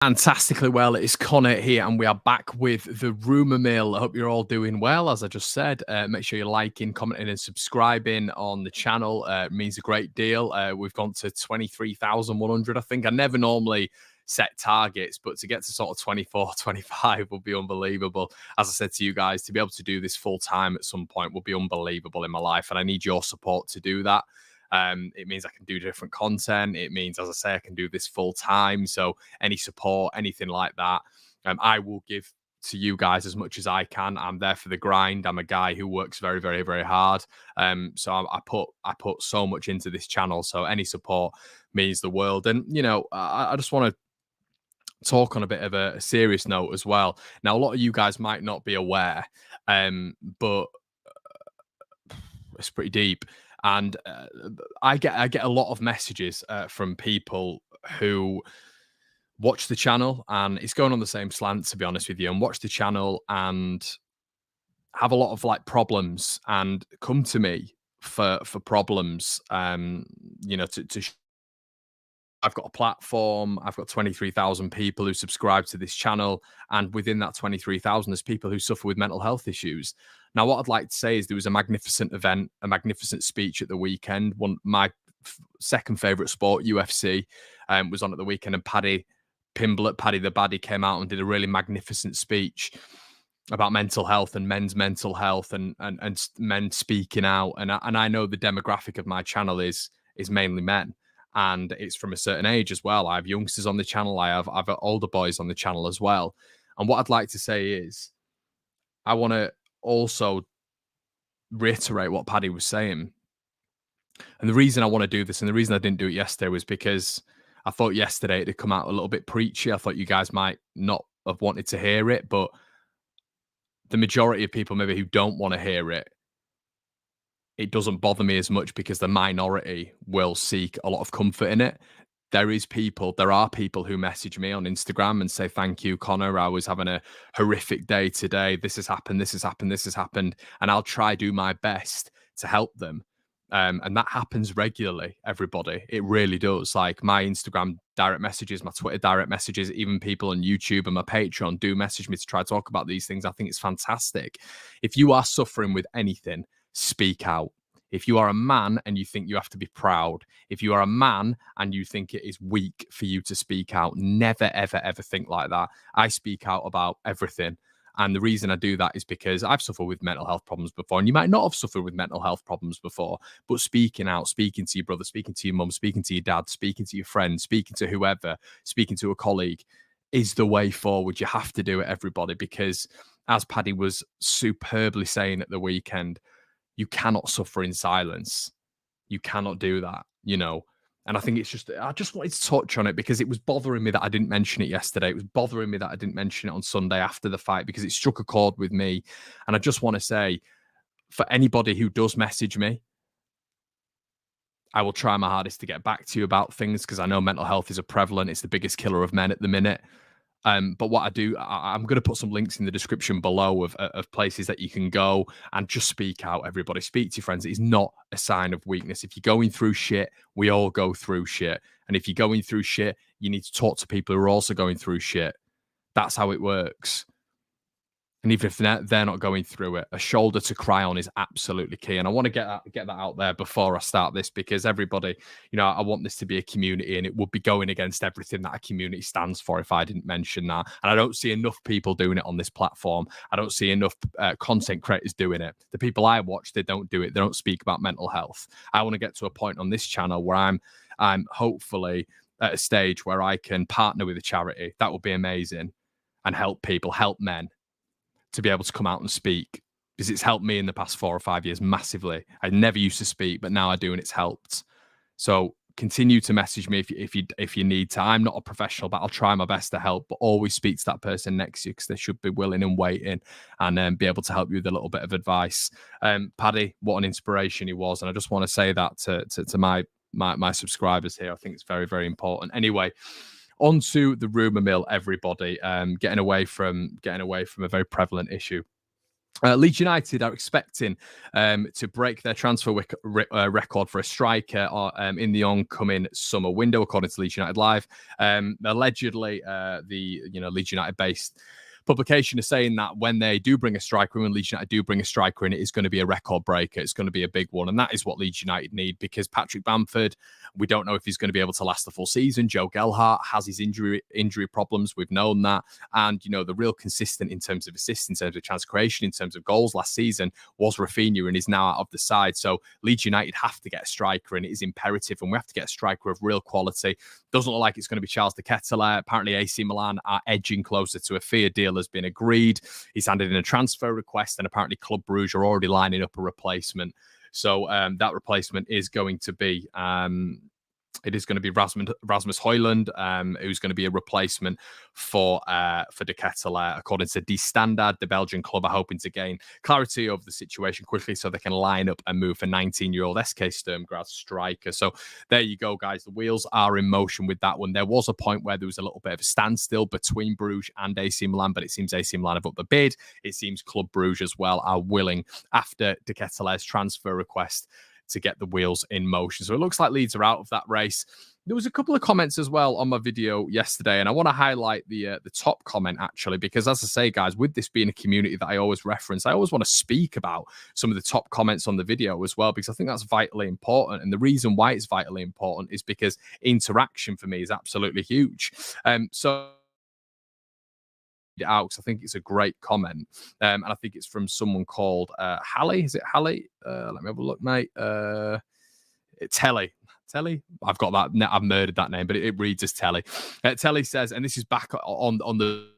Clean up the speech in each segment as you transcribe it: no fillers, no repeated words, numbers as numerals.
Fantastically well. It's Connor here, and we are back with the Rumour Mill. I hope you're all doing well. As I just said, make sure you're liking, commenting, and subscribing on the channel. It means a great deal. We've gone to 23,100, I think. I never normally set targets, but to get to sort of 24, 25 would be unbelievable. As I said to you guys, to be able to do this full time at some point will be unbelievable in my life, and I need your support to do that. It means I can do different content. It means, as I say, I can do this full time. So any support, anything like that, I will give to you guys as much as I can. I'm there for the grind. I'm a guy who works very, very, very hard. So I put so much into this channel. So any support means the world. And you know, I just want to talk on a bit of a serious note as well. Now, a lot of you guys might not be aware, but it's pretty deep. And I get a lot of messages from people who watch the channel, and it's going on the same slant, to be honest with you, and watch the channel and have a lot of like problems and come to me for problems. You know, I've got a platform. I've got 23,000 people who subscribe to this channel. And within that 23,000, there's people who suffer with mental health issues. Now, what I'd like to say is there was a magnificent event, a magnificent speech at the weekend. My second favorite sport, UFC, was on at the weekend. And Paddy Pimblett, Paddy the Baddie, came out and did a really magnificent speech about mental health and men's mental health and men speaking out. And I know the demographic of my channel is mainly men. And it's from a certain age as well. I have youngsters on the channel. I've older boys on the channel as well. And what I'd like to say is I want to also reiterate what Paddy was saying. And the reason I want to do this, and the reason I didn't do it yesterday, was because I thought yesterday it had come out a little bit preachy. I thought you guys might not have wanted to hear it, but the majority of people maybe who don't want to hear it, it doesn't bother me as much because the minority will seek a lot of comfort in it. There are people who message me on Instagram and say, thank you, Connor. I was having a horrific day today. This has happened, this has happened, this has happened. And I'll try do my best to help them. And that happens regularly, everybody. It really does. Like my Instagram direct messages, my Twitter direct messages, even people on YouTube and my Patreon do message me to try to talk about these things. I think it's fantastic. If you are suffering with anything, speak out. If you are a man and you think you have to be proud, if you are a man and you think it is weak for you to speak out, never, ever, ever think like that. I speak out about everything. And the reason I do that is because I've suffered with mental health problems before, and you might not have suffered with mental health problems before, but speaking out, speaking to your brother, speaking to your mum, speaking to your dad, speaking to your friend, speaking to whoever, speaking to a colleague is the way forward. You have to do it, everybody, because as Paddy was superbly saying at the weekend, you cannot suffer in silence. You cannot do that, you know. And I think it's just, I just wanted to touch on it because it was bothering me that I didn't mention it yesterday. It was bothering me that I didn't mention it on Sunday after the fight because it struck a chord with me. And I just want to say, for anybody who does message me, I will try my hardest to get back to you about things because I know mental health is prevalent. It's the biggest killer of men at the minute. But what I do, I'm going to put some links in the description below of places that you can go and just speak out, everybody. Speak to your friends. It is not a sign of weakness. If you're going through shit, we all go through shit. And if you're going through shit, you need to talk to people who are also going through shit. That's how it works. And even if they're not going through it, a shoulder to cry on is absolutely key. And I want to get that out there before I start this because everybody, you know, I want this to be a community and it would be going against everything that a community stands for if I didn't mention that. And I don't see enough people doing it on this platform. I don't see enough content creators doing it. The people I watch, they don't do it. They don't speak about mental health. I want to get to a point on this channel where I'm hopefully at a stage where I can partner with a charity. That would be amazing and help people, help men to be able to come out and speak because it's helped me in the past 4 or 5 years massively. I never used to speak, but now I do, and it's helped. So continue to message me if you need to. I'm not a professional, but I'll try my best to help. But always speak to that person next to you because they should be willing and waiting, and be able to help you with a little bit of advice. Paddy, what an inspiration he was, and I just want to say that to my subscribers here. I think it's very, very important. Anyway, on to the rumour mill, everybody. Getting away from a very prevalent issue. Leeds United are expecting to break their transfer record for a striker in the oncoming summer window, according to Leeds United Live. Allegedly, the Leeds United-based publication is saying that when they do bring a striker in, when Leeds United do bring a striker in, it is going to be a record breaker. It's going to be a big one. And that is what Leeds United need, because Patrick Bamford, we don't know if he's going to be able to last the full season. Joe Gelhardt has his injury problems. We've known that. And, the real consistent in terms of assists, in terms of chance creation, in terms of goals last season was Rafinha, and is now out of the side. So Leeds United have to get a striker, and it is imperative. And we have to get a striker of real quality. Doesn't look like it's going to be Charles de Ketelaere. Apparently AC Milan are edging closer to a fair deal has been agreed. He's handed in a transfer request, and apparently Club Brugge are already lining up a replacement. So that replacement is going to be Rasmus Højlund, who's going to be a replacement for De Ketelaere. According to Die Standard, the Belgian club are hoping to gain clarity over the situation quickly so they can line up and move for 19-year-old SK Sturm Graz striker. So there you go, guys. The wheels are in motion with that one. There was a point where there was a little bit of a standstill between Bruges and AC Milan, but it seems AC Milan have upped the bid. It seems Club Brugge as well are willing, after De Ketelaere's transfer request, to get the wheels in motion. So it looks like Leeds are out of that race. There was a couple of comments as well on my video yesterday, and I want to highlight the top comment, actually, because as I say, guys, with this being a community that I always reference, I always want to speak about some of the top comments on the video as well, because I think that's vitally important. And the reason why it's vitally important is because interaction for me is absolutely huge. So out, because I think it's a great comment, and I think it's from someone called Hallie. Is it Hallie? Let me have a look, mate. Telly. I've got that. I've murdered that name, but it reads as Telly. Telly says, and this is back on the.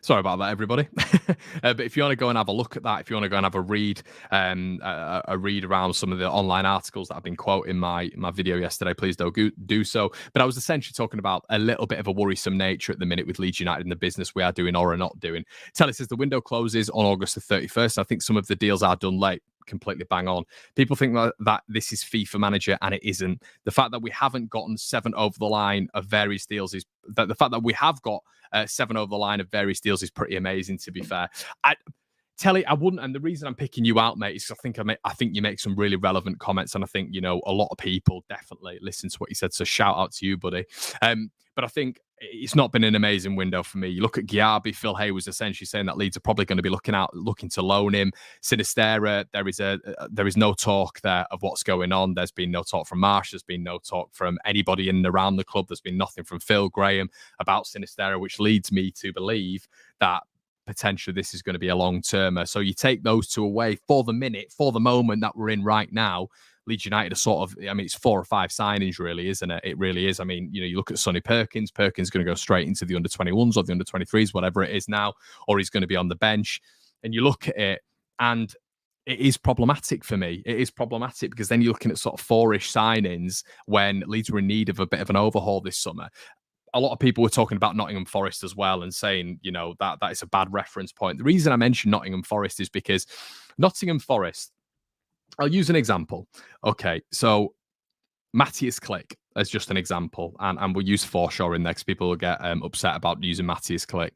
Sorry about that, everybody. But if you want to go and have a look at that, if you want to go and have a read around some of the online articles that I've been quoting my video yesterday, please do so. But I was essentially talking about a little bit of a worrisome nature at the minute with Leeds United in the business we are doing or are not doing. Telly says the window closes on August the 31st. I think some of the deals are done late. Completely bang on. People think that this is FIFA Manager, and it isn't. The fact that we haven't gotten 7 over the line of various deals is that the fact that we have got 7 over the line of various deals is pretty amazing, to be fair. Telly, I wouldn't, and the reason I'm picking you out, mate, is I think you make some really relevant comments, and I think a lot of people definitely listen to what you said. So shout out to you, buddy. But I think it's not been an amazing window for me. You look at Giabi, Phil Hay was essentially saying that Leeds are probably going to be looking to loan him. Sinisterra, there is no talk there of what's going on. There's been no talk from Marsh. There's been no talk from anybody in and around the club. There's been nothing from Phil Graham about Sinisterra, which leads me to believe that potentially this is going to be a long-termer. So you take those two away for the moment that we're in right now. Leeds United are sort of, it's 4 or 5 signings, really, isn't it? It really is. You look at Sonny Perkins. Perkins going to go straight into the under-21s or the under-23s, whatever it is now, or he's going to be on the bench. And you look at it, and it is problematic for me. It is problematic because then you're looking at sort of 4-ish signings when Leeds were in need of a bit of an overhaul this summer. A lot of people were talking about Nottingham Forest as well and saying, that is a bad reference point. The reason I mentioned Nottingham Forest is because Nottingham Forest, I'll use an example. Okay, so Matthias Klick as just an example, and we'll use Forshaw in there because people will get upset about using Matthias Klick.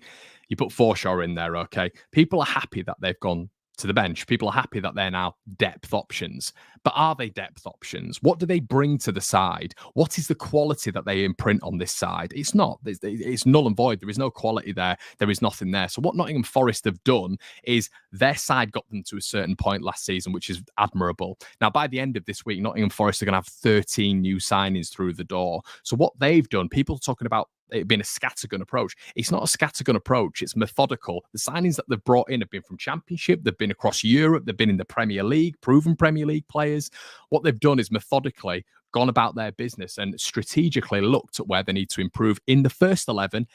You put Forshaw in there, okay? People are happy that they've gone to the bench. People are happy that they're now depth options. But are they depth options? What do they bring to the side? What is the quality that they imprint on this side? It's not. It's null and void. There is no quality there. There is nothing there. So what Nottingham Forest have done is their side got them to a certain point last season, which is admirable. Now, by the end of this week, Nottingham Forest are going to have 13 new signings through the door. So what they've done, people are talking about it being a scattergun approach. It's not a scattergun approach. It's methodical. The signings that they've brought in have been from Championship. They've been across Europe. They've been in the Premier League, proven Premier League players. What they've done is methodically gone about their business and strategically looked at where they need to improve in the first 11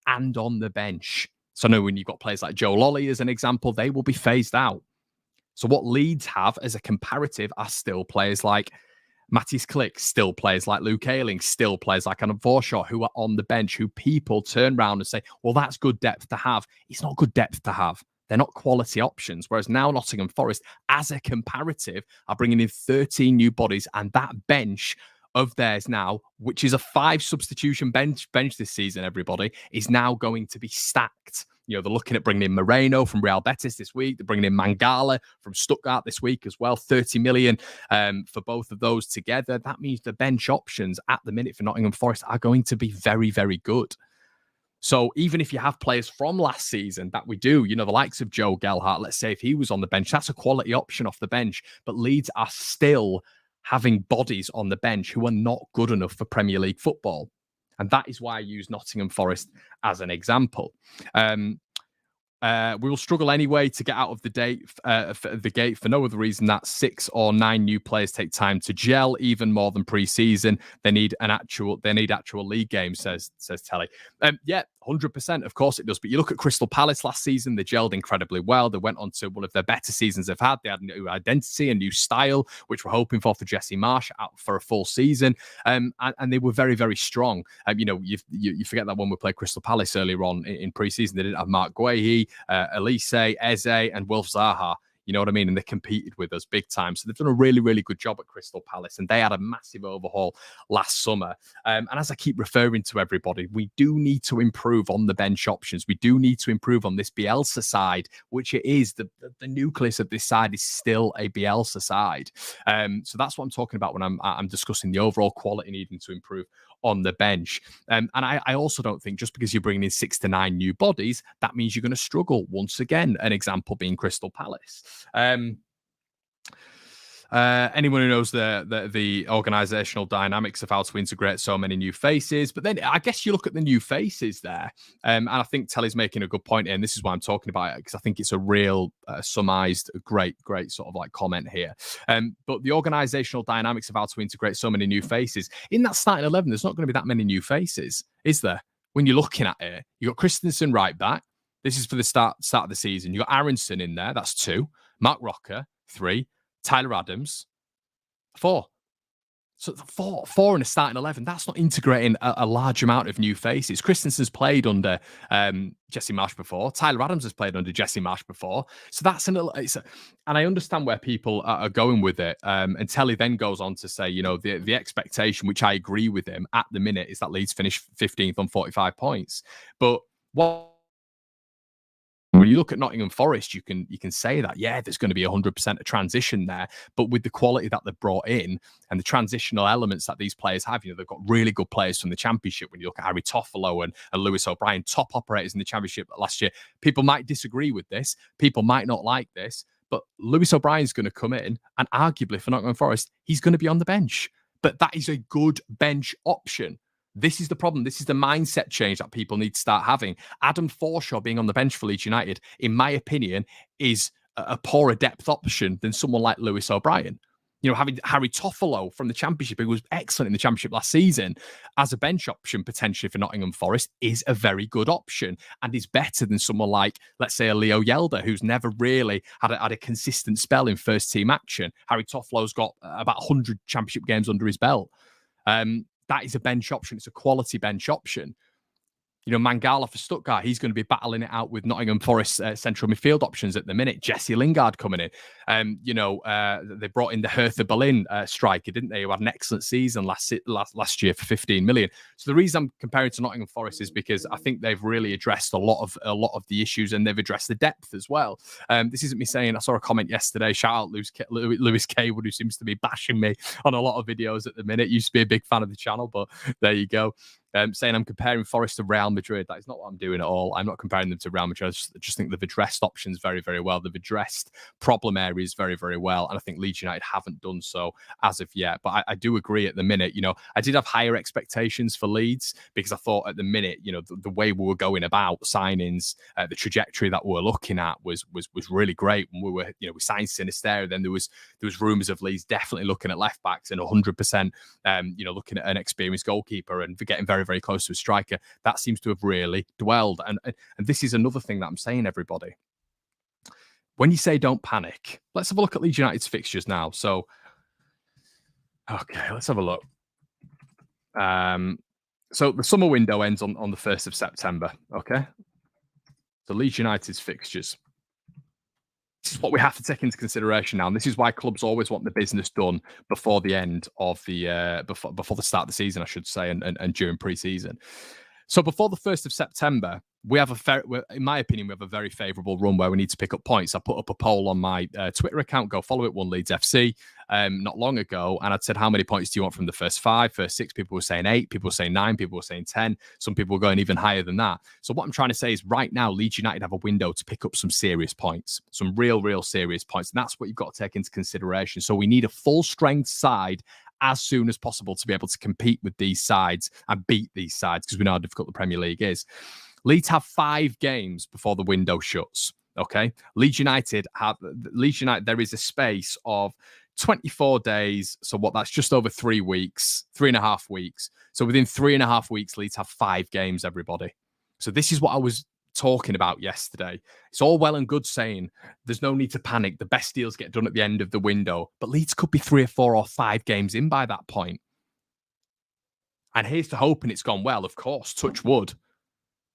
and on the bench. So I know when you've got players like Joe Lolly as an example, they will be phased out. So what Leeds have as a comparative are still players like Matthias Klick, still players like Luke Ayling, still players like Adam Forshaw, who are on the bench, who people turn around and say, well, that's good depth to have. It's not good depth to have. They're not quality options. Whereas now Nottingham Forest, as a comparative, are bringing in 13 new bodies, and that bench of theirs now, which is a 5 substitution bench this season, everybody, is now going to be stacked. You know, they're looking at bringing in Moreno from Real Betis this week. They're bringing in Mangala from Stuttgart this week as well. 30 million for both of those together. That means the bench options at the minute for Nottingham Forest are going to be very, very good. So even if you have players from last season that we do, you know, the likes of Joe Gelhardt, let's say if he was on the bench, that's a quality option off the bench. But Leeds are still having bodies on the bench who are not good enough for Premier League football. And that is why I use Nottingham Forest as an example. We will struggle anyway to get out of the gate for no other reason that 6 or 9 new players take time to gel, even more than pre-season. They need actual league games, says Telly. Yeah, 100%. Of course it does. But you look at Crystal Palace last season; they gelled incredibly well. They went on to one of their better seasons they've had. They had a new identity, a new style, which we're hoping for Jesse Marsch out for a full season. And they were very, very strong. You know, you forget that when we played Crystal Palace earlier on in pre-season, they didn't have Mark Guehi, Elise, Eze, and Wilf Zaha. You know what I mean? And they competed with us big time. So they've done a really, really good job at Crystal Palace. And they had a massive overhaul last summer. And as I keep referring to everybody, we do need to improve on the bench options. We do need to improve on this Bielsa side, which it is. The nucleus of this side is still a Bielsa side. So that's what I'm talking about when I'm discussing the overall quality needing to improve on the bench. And I also don't think just because you're bringing in 6 to 9 new bodies, that means you're going to struggle. Once again, an example being Crystal Palace. Anyone who knows the organizational dynamics of how to integrate so many new faces. But then I guess you look at the new faces there, and I think Telly's making a good point here, and this is why I'm talking about it, because I think it's a real summarized, great sort of like comment here. But the organizational dynamics of how to integrate so many new faces. In that starting 11, there's not going to be that many new faces, is there? When you're looking at it, you got Christensen right back. This is for the start of the season. You got Aronson in there. That's 2. Mark Rocker, 3. Tyler Adams, 4. So 4 in a starting 11. That's not integrating a large amount of new faces. Christensen's played under Jesse Marsch before. Tyler Adams has played under Jesse Marsch before. So that's and I understand where people are going with it. And Telly then goes on to say, you know, the expectation, which I agree with him at the minute, is that Leeds finish 15th on 45 points. But when you look at Nottingham Forest, you can say that, yeah, there's going to be 100% a transition there. But with the quality that they've brought in and the transitional elements that these players have, you know, they've got really good players from the Championship. When you look at Harry Toffolo and Lewis O'Brien, top operators in the Championship last year, people might disagree with this. People might not like this. But Lewis O'Brien's going to come in, and arguably for Nottingham Forest, he's going to be on the bench. But that is a good bench option. This is the problem. This is the mindset change that people need to start having. Adam Forshaw being on the bench for Leeds United, in my opinion, is a poorer depth option than someone like Lewis O'Brien. You know, having Harry Toffolo from the Championship, who was excellent in the Championship last season, as a bench option potentially for Nottingham Forest, is a very good option and is better than someone like, let's say, a Leo Yelder, who's never really had a consistent spell in first-team action. Harry Toffolo's got about 100 Championship games under his belt. That is a bench option. It's a quality bench option. You know, Mangala for Stuttgart, he's going to be battling it out with Nottingham Forest central midfield options at the minute. Jesse Lingard coming in. You know, they brought in the Hertha Berlin striker, didn't they? Who had an excellent season last year for 15 million. So the reason I'm comparing to Nottingham Forest is because I think they've really addressed a lot of the issues, and they've addressed the depth as well. This isn't me saying. I saw a comment yesterday. Shout out Lewis Kaywood, who seems to be bashing me on a lot of videos at the minute. Used to be a big fan of the channel, but there you go. Saying I'm comparing Forest to Real Madrid. That is not what I'm doing at all. I'm not comparing them to Real Madrid. I just think they've addressed options very, very well. They've addressed problem areas very, very well. And I think Leeds United haven't done so as of yet. But I do agree at the minute, you know, I did have higher expectations for Leeds because I thought at the minute, you know, the way we were going about signings, the trajectory that we were looking at was really great. When we signed Sinisterra, then there was rumours of Leeds definitely looking at left backs and 100%, looking at an experienced goalkeeper and getting very, very close to a striker. That seems to have really dwelled. And this is another thing that I'm saying, everybody. When you say don't panic, let's have a look at Leeds United's fixtures now. So, okay, let's have a look. So the summer window ends on the 1st of September, okay? So Leeds United's fixtures. This is what we have to take into consideration now, and this is why clubs always want the business done before the end of the before the start of the season, I should say, and during pre-season. So before the 1st of September, we have in my opinion, we have a very favourable run where we need to pick up points. I put up a poll on my Twitter account, go follow it, One Leeds FC, not long ago, and I'd said, how many points do you want from the first 5, first 6? People were saying 8, people were saying 9, people were saying 10. Some people were going even higher than that. So what I'm trying to say is right now, Leeds United have a window to pick up some serious points, some real serious points, and that's what you've got to take into consideration. So we need a full-strength side as soon as possible to be able to compete with these sides and beat these sides, because we know how difficult the Premier League is. Leeds have 5 games before the window shuts. Okay, Leeds United, there is a space of 24 days. So that's just over 3 weeks, 3.5 weeks. So within 3.5 weeks, Leeds have 5 games, everybody. So this is what I was talking about yesterday. It's all well and good saying there's no need to panic. The best deals get done at the end of the window, but Leeds could be 3 or 4 or 5 games in by that point. And here's to hoping it's gone well, of course, touch wood.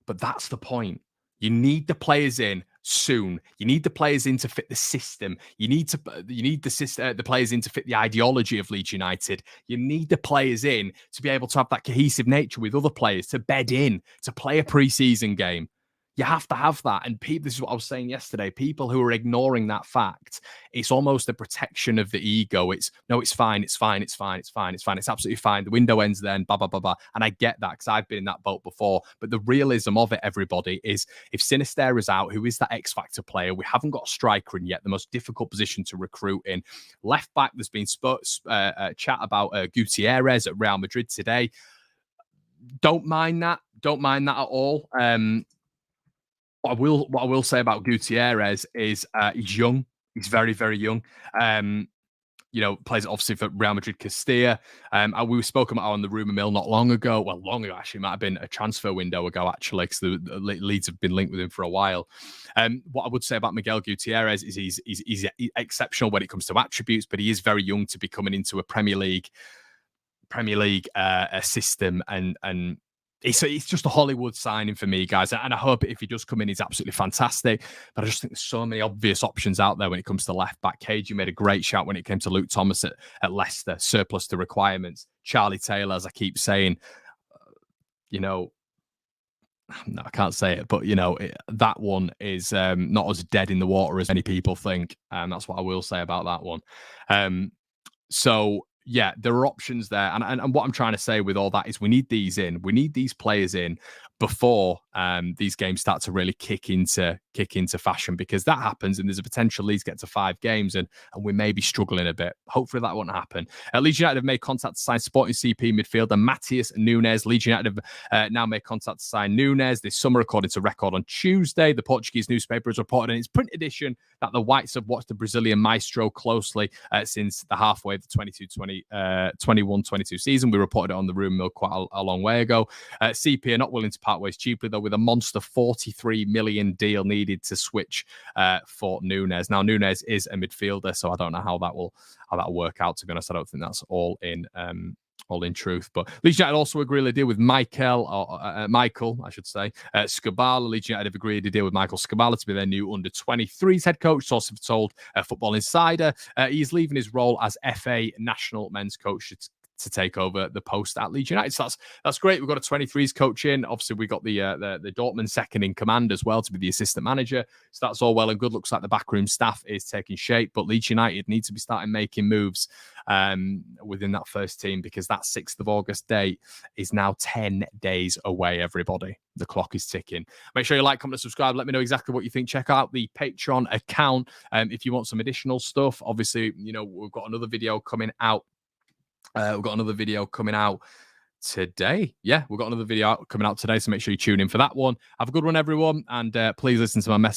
But that's the point. You need the players in soon. You need the players in to fit the system. You need the players in to fit the ideology of Leeds United. You need the players in to be able to have that cohesive nature with other players, to bed in, to play a pre-season game. You have to have that. And this is what I was saying yesterday. People who are ignoring that fact, it's almost a protection of the ego. It's fine. It's absolutely fine. The window ends then, blah, blah, blah, blah. And I get that because I've been in that boat before. But the realism of it, everybody, is if Sinister is out, who is that X Factor player? We haven't got a striker in yet, the most difficult position to recruit in. Left back, there's been chat about Gutierrez at Real Madrid today. Don't mind that. Don't mind that at all. What I will say about Gutierrez is he's young. He's very, very young. Plays obviously for Real Madrid Castilla. We spoke about on the rumour mill not long ago. Well, long ago, actually. It might have been a transfer window ago, actually, because the Leeds have been linked with him for a while. What I would say about Miguel Gutierrez is he's exceptional when it comes to attributes, but he is very young to be coming into a Premier League system, and it's just a Hollywood signing for me, guys. And I hope if he does come in, he's absolutely fantastic. But I just think there's so many obvious options out there when it comes to left back. Cage, you made a great shout when it came to Luke Thomas at Leicester, surplus to requirements. Charlie Taylor, as I keep saying, no, I can't say it, but that one is not as dead in the water as many people think. And that's what I will say about that one. So yeah, there are options there. And what I'm trying to say with all that is we need these in. We need these players in before these games start to really kick into fashion, because that happens and there's a potential Leeds get to 5 games and we may be struggling a bit. Hopefully that won't happen. Leeds United have made contact to sign Sporting CP midfielder Matheus Nunes. Leeds United have now made contact to sign Nunes this summer, according to Record on Tuesday. The Portuguese newspaper has reported in its print edition that the Whites have watched the Brazilian Maestro closely since the halfway of the 21-22 season. We reported it on the rumour mill quite a long way ago. CP are not willing to part ways cheaply, though, with a monster 43 million deal needed to switch for Nunes. Now, Nunes is a midfielder, so I don't know how that'll work out. To be honest, I don't think that's all in truth. But Leeds United also agreed a deal with Michael, I should say, Skubala. Leeds United have agreed a deal with Michael Skubala to be their new under-23s head coach. Sources have told Football Insider he's leaving his role as FA national men's coach to take over the post at Leeds United. So that's great. We've got a 23s coach in. Obviously, we got the Dortmund second in command as well to be the assistant manager. So that's all well and good. Looks like the backroom staff is taking shape, but Leeds United need to be starting making moves within that first team, because that 6th of August date is now 10 days away, everybody. The clock is ticking. Make sure you like, comment, and subscribe. Let me know exactly what you think. Check out the Patreon account if you want some additional stuff. Obviously, we've got another video coming out. We've got another video coming out today. Yeah, we've got another video coming out today, so make sure you tune in for that one. Have a good one, everyone, and please listen to my message.